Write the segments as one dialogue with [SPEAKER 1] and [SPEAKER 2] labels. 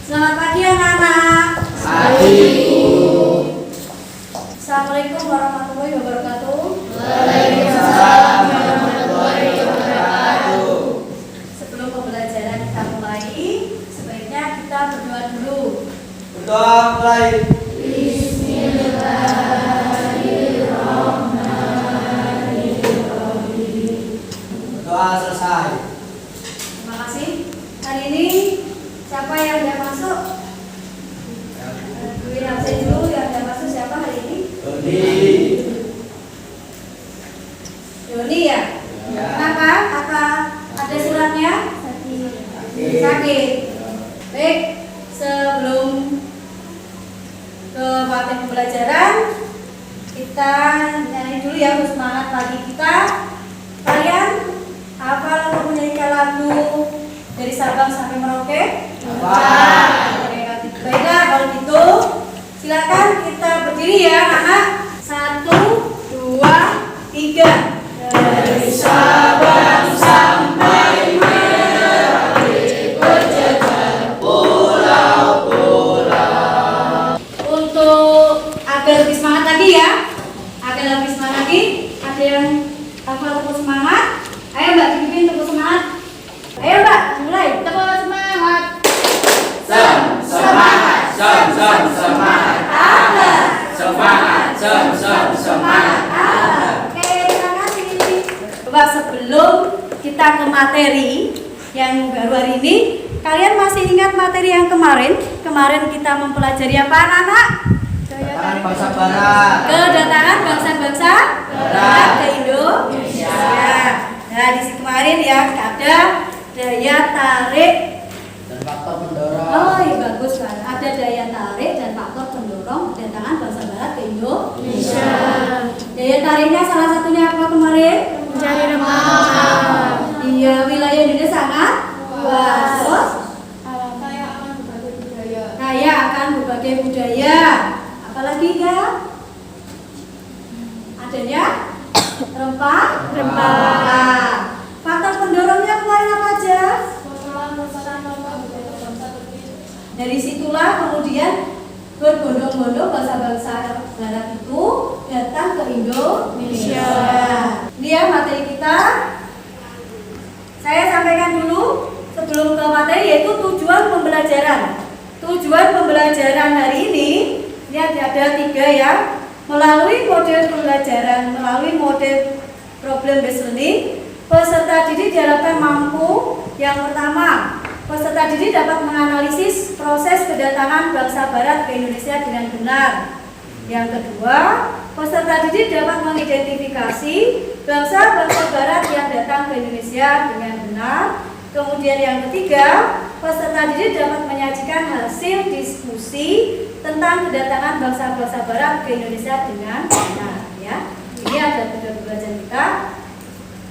[SPEAKER 1] Selamat pagi anak-anak.
[SPEAKER 2] Pagi.
[SPEAKER 1] Assalamualaikum warahmatullahi wabarakatuh.
[SPEAKER 2] Waalaikumsalam warahmatullahi wabarakatuh.
[SPEAKER 1] Sebelum pembelajaran kita mulai, sebaiknya kita berdoa dulu.
[SPEAKER 2] Berdoa mulai. Berdoa selesai.
[SPEAKER 1] Terima kasih. Hari ini siapa yang sudah masuk? Dwi absen dulu, yang sudah masuk siapa hari ini?
[SPEAKER 2] Doni.
[SPEAKER 1] Doni ya?
[SPEAKER 2] Ya.
[SPEAKER 1] Kenapa? Apa ada suratnya? Sakit. Baik, sebelum ke materi pembelajaran, kita nyanyi dulu ya untuk semangat pagi kita. Kalian hafal atau menyanyikan lagu dari Sabang sampai Merauke?
[SPEAKER 2] Hafal.
[SPEAKER 1] Baiklah, kalau gitu silakan kita berdiri ya anak. 1, 2, 3.
[SPEAKER 2] Dari Sabang sampai Merauke, berjejer pulau-pulau.
[SPEAKER 1] Untuk agar lebih semangat lagi ya, agar lebih semangat lagi, ada yang hafal tepuk semangat. Ayo Mbak, dipimpin tepuk semangat. Ayo Mbak, mulai tepuk semangat.
[SPEAKER 2] Semangat, semangat. Semangat.
[SPEAKER 1] Oke, terima kasih. Coba sebelum kita ke materi yang baru hari ini, kalian masih ingat materi yang kemarin? Kemarin kita mempelajari apa anak-anak?
[SPEAKER 2] Kedatangan bangsa Barat.
[SPEAKER 1] Kedatangan bangsa-bangsa
[SPEAKER 2] Barat
[SPEAKER 1] ke Indonesia. Nah, di sini kemarin ya ada daya tarik.
[SPEAKER 2] Dan faktor pendorong.
[SPEAKER 1] Oh, iya bagus banget. Ada daya tarik dan faktor pendorong kedatangan bangsa Barat ke Indonesia. Daya tariknya salah satunya apa kemarin?
[SPEAKER 3] Mencari rempah.
[SPEAKER 1] Iya, wilayah Indonesia sangat luas. Terus
[SPEAKER 3] Kaya akan berbagai budaya.
[SPEAKER 1] kaya akan berbagai budaya. Apalagi kan? Adanya rempah. Faktor pendorongnya kemarin apa aja? Dari situlah kemudian berbondong-bondong bangsa-bangsa Barat itu datang ke Indonesia. Ini ya materi kita. Saya sampaikan dulu sebelum ke materi, yaitu tujuan pembelajaran. Tujuan pembelajaran hari ini ada 3 ya. Melalui model pembelajaran, melalui model problem based learning, peserta didik diharapkan mampu. Yang pertama, peserta didik dapat menganalisis proses kedatangan bangsa Barat ke Indonesia dengan benar. Yang kedua, peserta didik dapat mengidentifikasi bangsa-bangsa Barat yang datang ke Indonesia dengan benar. Kemudian yang ketiga, peserta didik dapat menyajikan hasil diskusi tentang kedatangan bangsa-bangsa Barat ke Indonesia dengan benar. Ya, ini ada tujuan pembelajaran kita.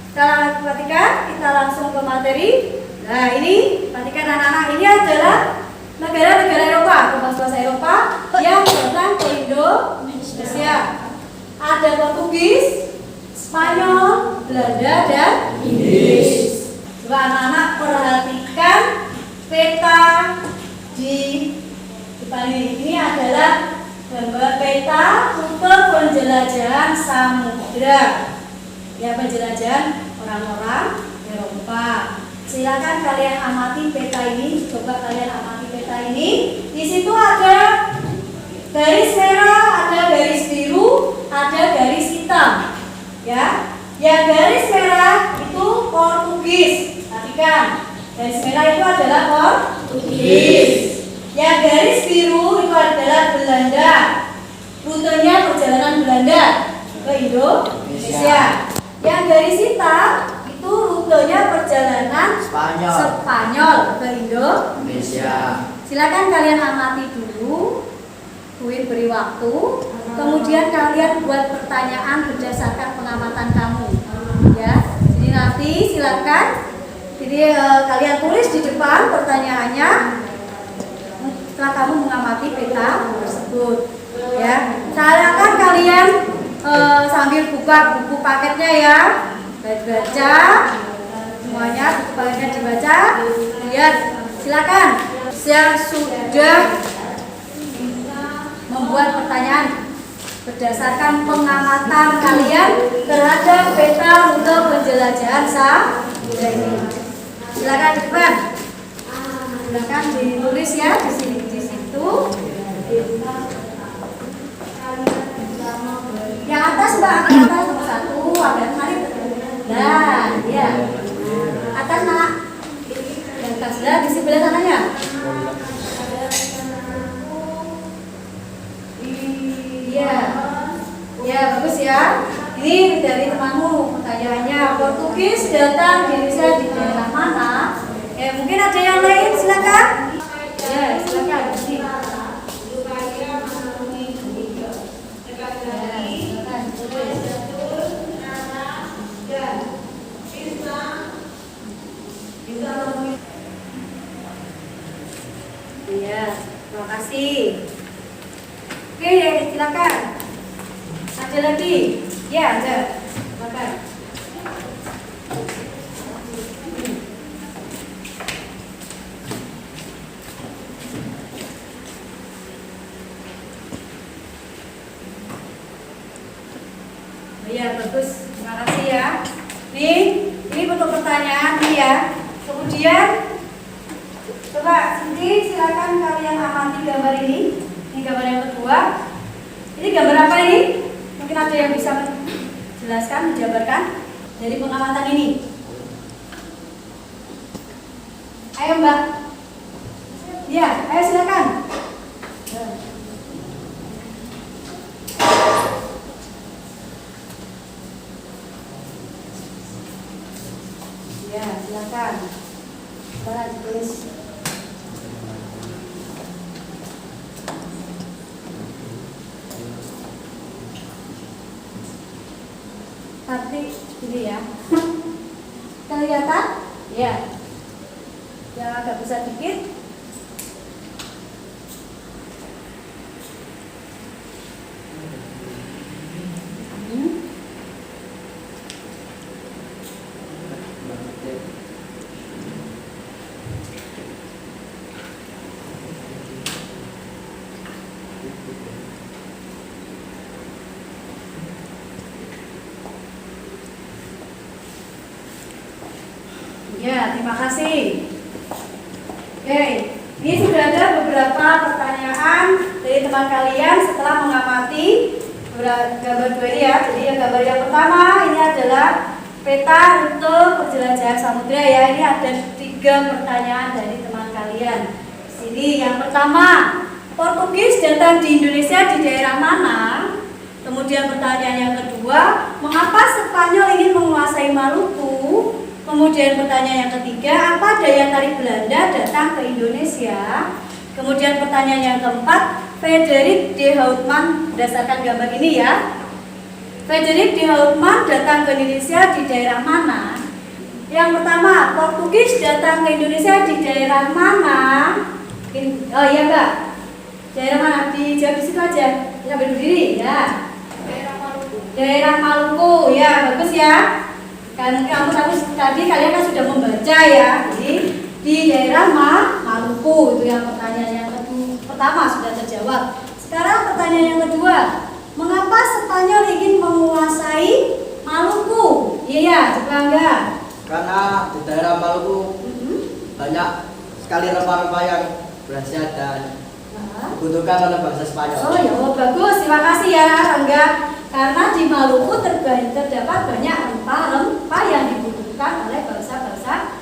[SPEAKER 1] Kita perhatikan, kita langsung ke materi. Nah, ini perhatikan anak-anak, ini adalah negara-negara Eropa atau bangsa Eropa yang datang ke Indonesia. Ada Portugis, Spanyol, Belanda, dan Inggris. Coba anak-anak perhatikan peta di depan ini adalah gambar peta rute penjelajahan samudra. Ya, penjelajahan orang-orang Eropa. Silakan kalian amati peta ini. Coba kalian amati peta ini. Di situ ada garis merah, ada garis biru, ada garis hitam. Ya, yang garis merah itu Portugis. Perhatikan, garis merah itu adalah Portugis. Yang garis biru itu adalah Belanda. Rutenya perjalanan Belanda ke Indonesia. Yang garis hitam itu rutenya perjalanan Spanyol ke Indonesia. Silakan kalian amati dulu. Buin beri waktu. Kemudian kalian buat pertanyaan berdasarkan pengamatan kamu. Ya. Jadi nanti silakan. Jadi kalian tulis di depan pertanyaannya setelah kamu mengamati peta tersebut. Ya. Silakan kalian sambil buka buku paketnya ya. Baca semuanya, buku paketnya dibaca. Lihat Silakan yang sudah membuat pertanyaan berdasarkan pengamatan kalian terhadap peta rute penjelajahan samudra ini. Silakan cepat. Silakan ditulis ya di sini, di situ. Yang atas Mbak, yang atas nomor 1 ada mari. Nah, ya. Atas Nak. Yang atas lah di sebelah sananya. Iya. Ya, bagus ya. Ini dari temanmu pertanyaannya, Portugis datang di Indonesia di daerah mana? Mungkin ada yang lain, silakan. Ya, silakan. Iya, terima kasih. Oke, silakan. Ada lagi? Ya, ada. Silakan. Ya, bagus. Terima kasih ya. Ini bentuk pertanyaan nih ya. Kemudian coba Cindy, silakan kalian amati gambar ini. Ini gambar yang kedua. Ini gambar apa ini? Mungkin ada yang bisa menjelaskan, menjabarkan dari pengamatan ini. Ayo Mbak. Ya, ayo silakan. Ya, silakan. Coba ditulis. Tapi ini ya. Kelihatan? Ya. Yang agak besar dikit. Ya, terima kasih. Oke, ini sudah ada beberapa pertanyaan dari teman kalian setelah mengamati gambar 2 ini ya. Jadi gambar yang pertama ini adalah peta rute perjelajahan samudra ya. Ini ada 3 pertanyaan dari teman kalian. Di sini yang pertama, Portugis datang di Indonesia di daerah mana? Kemudian pertanyaan yang kedua, mengapa Spanyol ingin menguasai Maluku? Kemudian pertanyaan yang ketiga, apa daya tarik Belanda datang ke Indonesia? Kemudian pertanyaan yang keempat, Frederik de Houtman, berdasarkan gambar ini ya. Frederik de Houtman datang ke Indonesia di daerah mana? Yang pertama, Portugis datang ke Indonesia di daerah mana? Oh iya Mbak, daerah mana? Dijawab di situ aja, sambil berdiri ya.
[SPEAKER 3] Daerah Maluku.
[SPEAKER 1] Daerah Maluku, ya bagus ya. Kan kamu tadi kalian kan sudah membaca ya. Jadi di daerah Maluku itu yang pertanyaan yang pertama sudah terjawab. Sekarang pertanyaan yang kedua, mengapa Spanyol ingin menguasai Maluku? Iya, coba enggak?
[SPEAKER 2] Karena di daerah Maluku banyak sekali rempah-rempah yang berhasil dan dibutuhkan oleh bangsa Spanyol.
[SPEAKER 1] Oh ya, bagus, terima kasih ya Rangga. Karena di Maluku terdapat banyak rempah-rempah yang dibutuhkan oleh bangsa-bangsa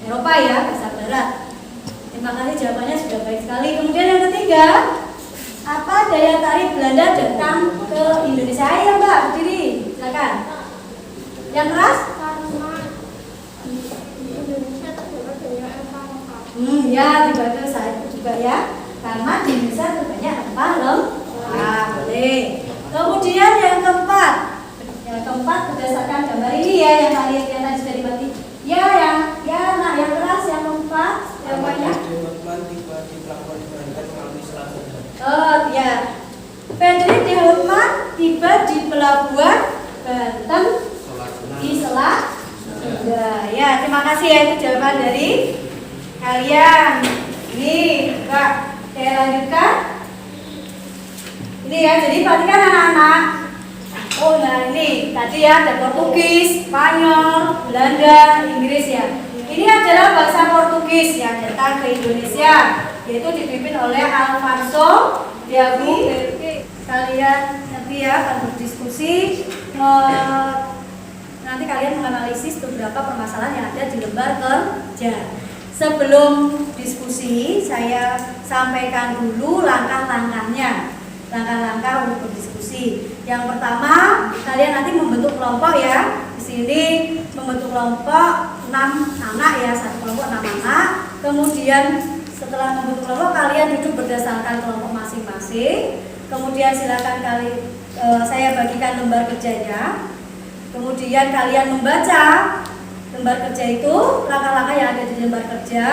[SPEAKER 1] Eropa ya, bangsa Barat. Terima kasih, jawabannya sudah baik sekali. Kemudian yang ketiga, apa daya tarik Belanda datang ke Indonesia? Ayo Mbak, berdiri, silakan. Yang keras?
[SPEAKER 3] Karena di Indonesia terdapat banyak rempah-rempah.
[SPEAKER 1] Ya, dibaca saya juga ya. Karena di Indonesia terbanyak rempah-rempah. Boleh. Kemudian yang keempat berdasarkan gambar ini ya yang kalian lihat tadi sudah dibagi. Ya, nah yang keras yang keempat, yang banyak. Oh ya, Frederik de Houtman tiba di pelabuhan Banten di Selat. Ya, terima kasih ya, itu jawaban dari kalian ini Kak, saya lanjutkan. Ini ya, jadi perhatikan anak-anak. Oh, nah ini tadi ya ada Portugis, Spanyol, Belanda, Inggris ya. Ini adalah bahasa Portugis yang datang ke Indonesia, yaitu dipimpin oleh Alfonso Diago. Kalian nanti ya akan berdiskusi, nanti kalian menganalisis beberapa permasalahan yang ada di lembar kerja. Sebelum diskusi, saya sampaikan dulu langkah-langkahnya, langkah-langkah untuk berdiskusi. Yang pertama, kalian nanti membentuk kelompok ya. Di sini membentuk kelompok 6 anak ya, satu kelompok 6 anak. Kemudian setelah membentuk kelompok, kalian duduk berdasarkan kelompok masing-masing. Kemudian silakan saya bagikan lembar kerjanya. Kemudian kalian membaca lembar kerja itu, langkah-langkah yang ada di lembar kerja.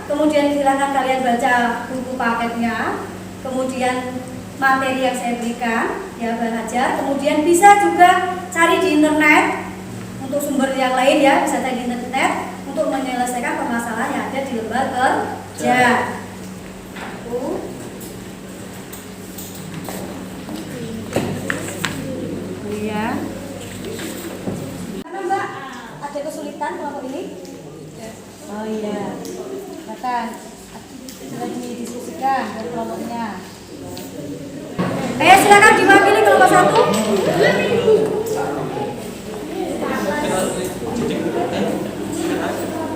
[SPEAKER 1] Kemudian silakan kalian baca buku paketnya. Kemudian materi yang saya berikan, ya belajar. Kemudian bisa juga cari di internet untuk sumber yang lain ya, bisa cari di internet untuk menyelesaikan permasalahan yang ada di lembar kerja. Ya. Karena Mbak ada kesulitan kelompok ini? Oh iya. Bahkan sudah didiskusikan dari kelompoknya. Ayo silakan diwakili kelompok 1.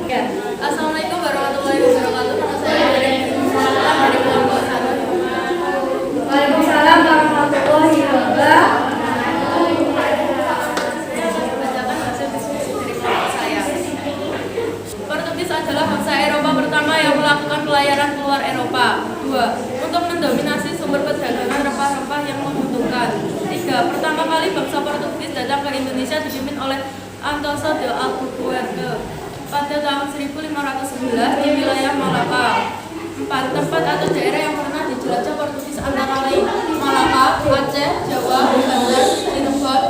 [SPEAKER 1] Ya.
[SPEAKER 3] Assalamualaikum warahmatullahi wabarakatuh. Nama saya dari kelompok 1.
[SPEAKER 1] Waalaikumsalam warahmatullahi wabarakatuh.
[SPEAKER 3] Bacakan hasil diskusi dari kelompok saya. Portugis adalah bangsa Eropa pertama yang melakukan pelayaran keluar Eropa. 2. Untuk mendominasi sumber perdagangan rempah-rempah yang membutuhkan. 3. Pertama kali bangsa Portugis datang ke Indonesia dipimpin oleh Antonio de Albuquerque pada tahun 1511 di wilayah Malaka. 4. Tempat atau daerah yang pernah dijelajah Portugis antara lain Malaka, Aceh, Jawa, Banjar, Cirebon,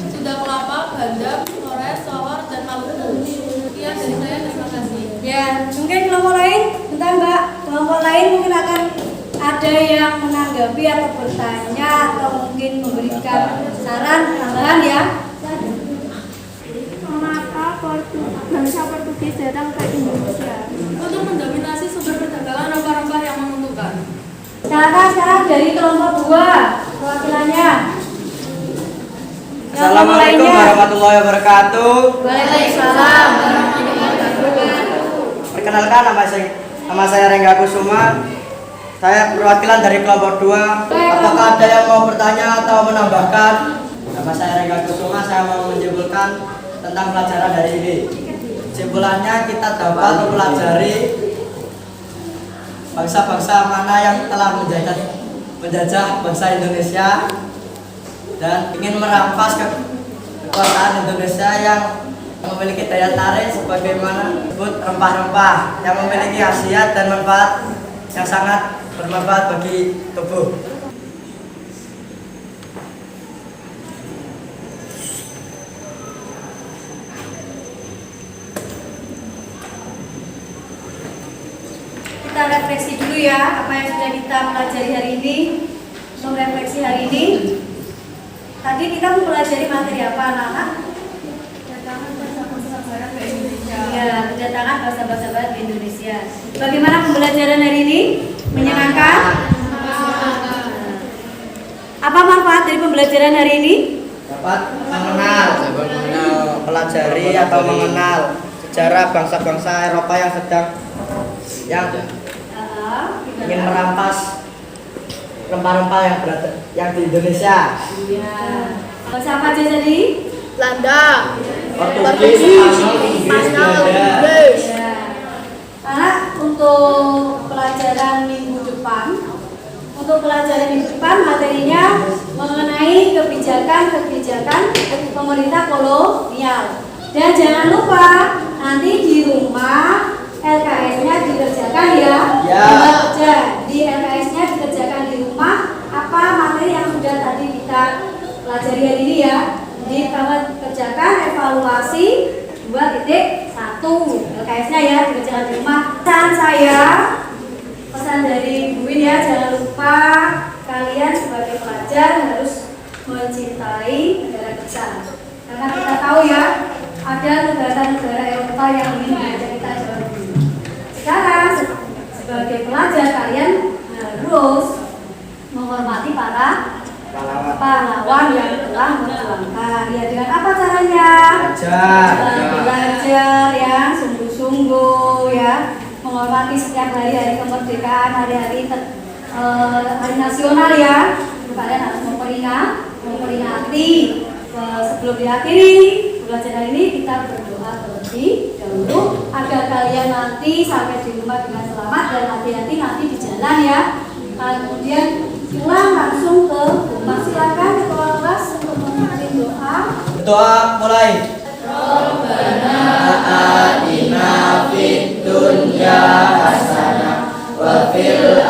[SPEAKER 3] Sunda Kelapa, Banda, Flores, Solor, dan Maluku. Sekian dari saya, terima kasih.
[SPEAKER 1] Ya, mungkin kelompok lain, bentar Mbak, kelompok lain mungkin akan ada yang menanggapi atau bertanya atau mungkin memberikan saran tambahan ya.
[SPEAKER 3] Mengapa bangsa Portugis datang ke Indonesia? Untuk mendominasi sumber perdagangan rempah-rempah yang menguntungkan.
[SPEAKER 1] Silakan sekarang dari kelompok 2 perwakilannya.
[SPEAKER 2] Assalamualaikum warahmatullahi wabarakatuh.
[SPEAKER 1] Waalaikumsalam.
[SPEAKER 2] Perkenalkan nama saya Rengga Kusuma. Saya perwakilan dari kelompok 2. Apakah ada yang mau bertanya atau menambahkan? Nama saya Rengga Kusuma. Saya mau menyimpulkan tentang pelajaran dari ini. Kesimpulannya kita dapat mempelajari bangsa-bangsa mana yang telah menjajah bangsa Indonesia dan ingin merampas kekuasaan Indonesia yang memiliki daya tarik sebagaimana disebut rempah-rempah yang memiliki khasiat dan manfaat yang sangat bermanfaat bagi tubuh.
[SPEAKER 1] Kita refleksi dulu ya apa yang sudah kita pelajari hari ini. Untuk refleksi hari ini, tadi kita mempelajari materi apa anak-anak?
[SPEAKER 3] Kedatangan bangsa-bangsa barat ke Indonesia.
[SPEAKER 1] Ya, kedatangan bangsa-bangsa barat ke Indonesia. Bagaimana pembelajaran hari ini? Menyenangkan? Apa manfaat dari pembelajaran hari ini?
[SPEAKER 2] Dapat mengenal, pelajari atau mengenal sejarah bangsa-bangsa Eropa yang sedang ingin merampas rempah-rempah yang di Indonesia.
[SPEAKER 1] Ya. Bahasa apa aja tadi?
[SPEAKER 3] Belanda,
[SPEAKER 2] Portugis, Inggris, Belanda.
[SPEAKER 1] Ya. Karena untuk pelajaran minggu depan, materinya mengenai kebijakan pemerintah kolonial. Dan jangan lupa nanti di rumah LKS-nya dikerjakan ya. Kerja di LKS-nya dikerjakan di rumah apa materi yang sudah tadi kita pelajari hari ini ya. Jadi kamu kerjakan evaluasi 2.1 LKS-nya ya, dikerjakan di rumah. Pesan saya, pesan dari Bu Win ya, jangan lupa kalian sebagai pelajar harus mencintai negara kita. Karena kita tahu ya, ada negara-negara Eropa yang ingin mengajak kita jauh dulu. Sekarang sebagai pelajar kalian harus menghormati para pahlawan yang telah memperjuangkan. Ya, dengan apa caranya? Belajar yang sungguh-sungguh ya, menghormati setiap hari-hari kemerdekaan, hari-hari nasional ya. Kalian harus memperingati. Sebelum diakhiri pelajaran ini kita berdoa terlebih dahulu agar kalian nanti sampai di rumah dengan selamat dan hati-hati nanti di jalan ya. Kemudian pulang langsung ke rumah. Silakan ketua kelas untuk memimpin doa.
[SPEAKER 2] Doa mulai.
[SPEAKER 4] Rabbana atina fid dunya hasanah wa fil